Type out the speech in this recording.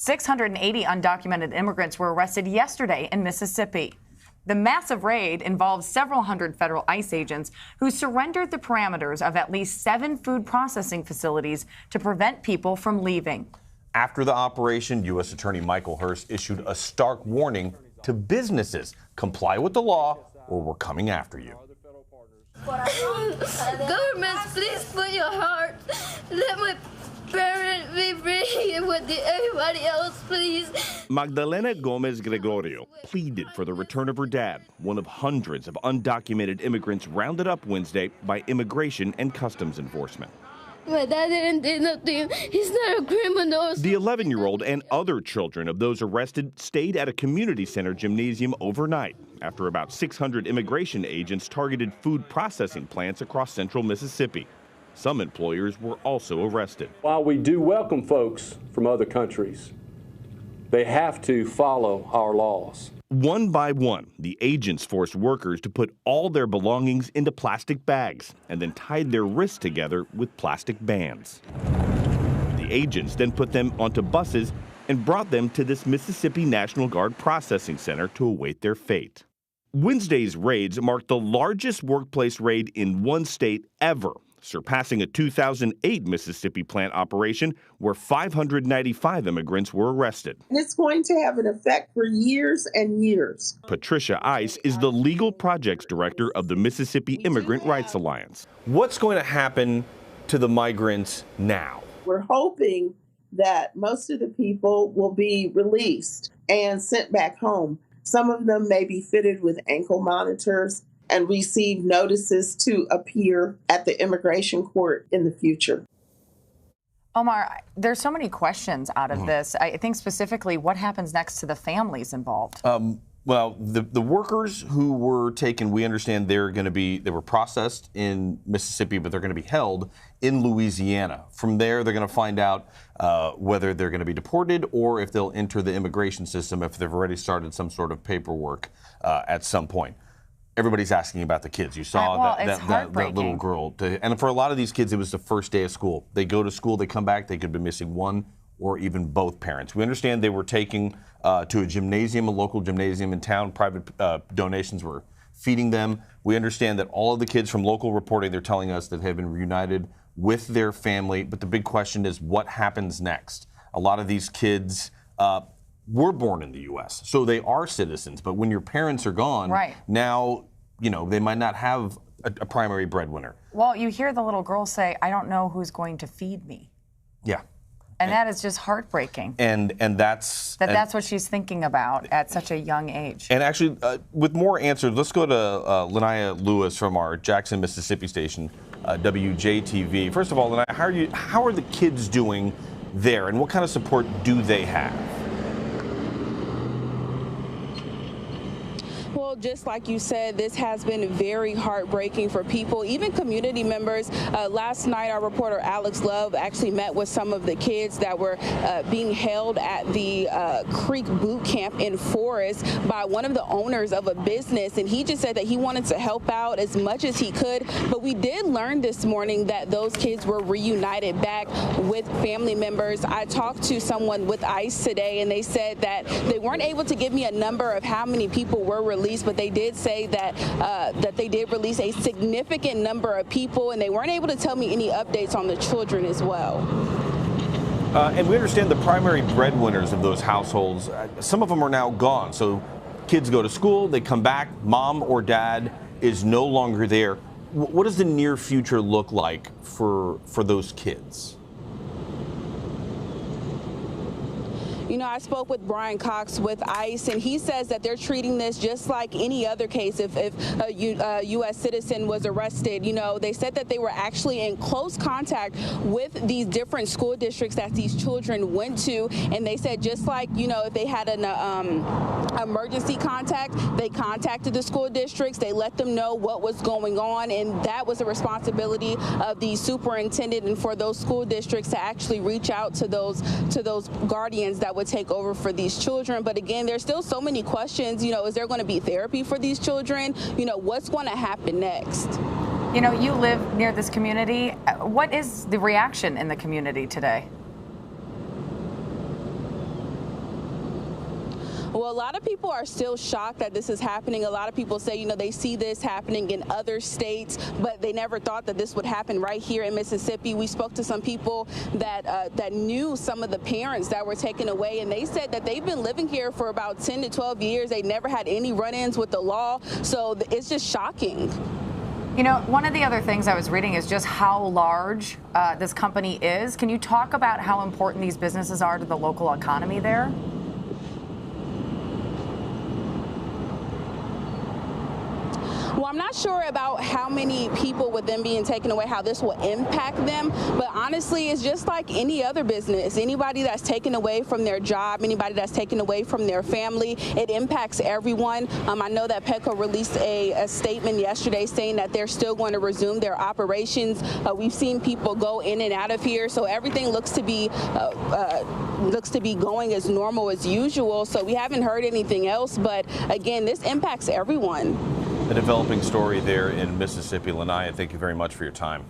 680 undocumented immigrants were arrested yesterday in Mississippi. The massive raid involves several hundred federal ICE agents who surrendered the parameters of at least 7 food processing facilities to prevent people from leaving. After the operation, U.S. Attorney Michael Hurst issued a stark warning to businesses. Comply with the law or we're coming after you. Government, please put your heart. Let my parents be free with everybody else, please. Magdalena Gomez Gregorio pleaded for the return of her dad, one of hundreds of undocumented immigrants rounded up Wednesday by Immigration and Customs Enforcement. My dad didn't do nothing. He's not a criminal. The 11-year-old and other children of those arrested stayed at a community center gymnasium overnight after about 600 immigration agents targeted food processing plants across central Mississippi. Some employers were also arrested. While we do welcome folks from other countries, they have to follow our laws. One by one, the agents forced workers to put all their belongings into plastic bags and then tied their wrists together with plastic bands. The agents then put them onto buses and brought them to this Mississippi National Guard processing center to await their fate. Wednesday's raids marked the largest workplace raid in one state ever, surpassing a 2008 Mississippi plant operation where 595 immigrants were arrested. It's going to have an effect for years and years. Patricia Ice is the legal projects director of the Mississippi Immigrant Rights Alliance. What's going to happen to the migrants now? We're hoping that most of the people will be released and sent back home. Some of them may be fitted with ankle monitors and receive notices to appear at the immigration court in the future. Omar, there's so many questions out of this. I think specifically what happens next to the families involved? Well, the workers who were taken, we understand they were processed in Mississippi, but they're going to be held in Louisiana. From there, they're going to find out whether they're going to be deported or if they'll enter the immigration system if they've already started some sort of paperwork at some point. Everybody's asking about the kids. You saw that little girl. And for a lot of these kids, it was the first day of school. They go to school, they come back, they could be missing one or even both parents. We understand they were taken to a gymnasium, a local gymnasium in town. Private donations were feeding them. We understand that all of the kids from local reporting, they're telling us that they have been reunited with their family. But the big question is what happens next? A lot of these kids were born in the U.S., so they are citizens. But when your parents are gone, now, they might not have a primary breadwinner. Well, you hear the little girl say, I don't know who's going to feed me. Yeah. And that is just heartbreaking. And that's what she's thinking about at such a young age. And actually, with more answers, let's go to Lanaya Lewis from our Jackson, Mississippi station, WJTV. First of all, Lanaya, how are the kids doing there, and what kind of support do they have? Well, just like you said, this has been very heartbreaking for people, even community members. Last night, our reporter Alex Love actually met with some of the kids that were being held at the Creek Boot Camp in Forest by one of the owners of a business. And he just said that he wanted to help out as much as he could. But we did learn this morning that those kids were reunited back with family members. I talked to someone with ICE today, and they said that they weren't able to give me a number of how many people were released, but they did say that that they did release a significant number of people, and they weren't able to tell me any updates on the children as well. And we understand the primary breadwinners of those households, some of them are now gone. So kids go to school, they come back, mom or dad is no longer there. What does the near future look like for those kids? I spoke with Brian Cox with ICE, and he says that they're treating this just like any other case. If a U.S. citizen was arrested, they said that they were actually in close contact with these different school districts that these children went to, and they said just like, if they had an emergency contact, they contacted the school districts, they let them know what was going on, and that was a responsibility of the superintendent and for those school districts to actually reach out to those guardians that would take over for these children. But again, there's still so many questions. Is there going to be therapy for these children? What's going to happen next? You live near this community. What is the reaction in the community today? Well, a lot of people are still shocked that this is happening. A lot of people say, they see this happening in other states, but they never thought that this would happen right here in Mississippi. We spoke to some people that knew some of the parents that were taken away, and they said that they've been living here for about 10 to 12 years. They never had any run-ins with the law, so it's just shocking. One of the other things I was reading is just how large this company is. Can you talk about how important these businesses are to the local economy there? Well, I'm not sure about how many people with them being taken away, how this will impact them. But honestly, it's just like any other business. Anybody that's taken away from their job, anybody that's taken away from their family, it impacts everyone. I know that Petco released a statement yesterday saying that they're still going to resume their operations. We've seen people go in and out of here, so everything looks to be going as normal as usual. So we haven't heard anything else. But again, this impacts everyone. A developing story there in Mississippi. Lanaya, thank you very much for your time.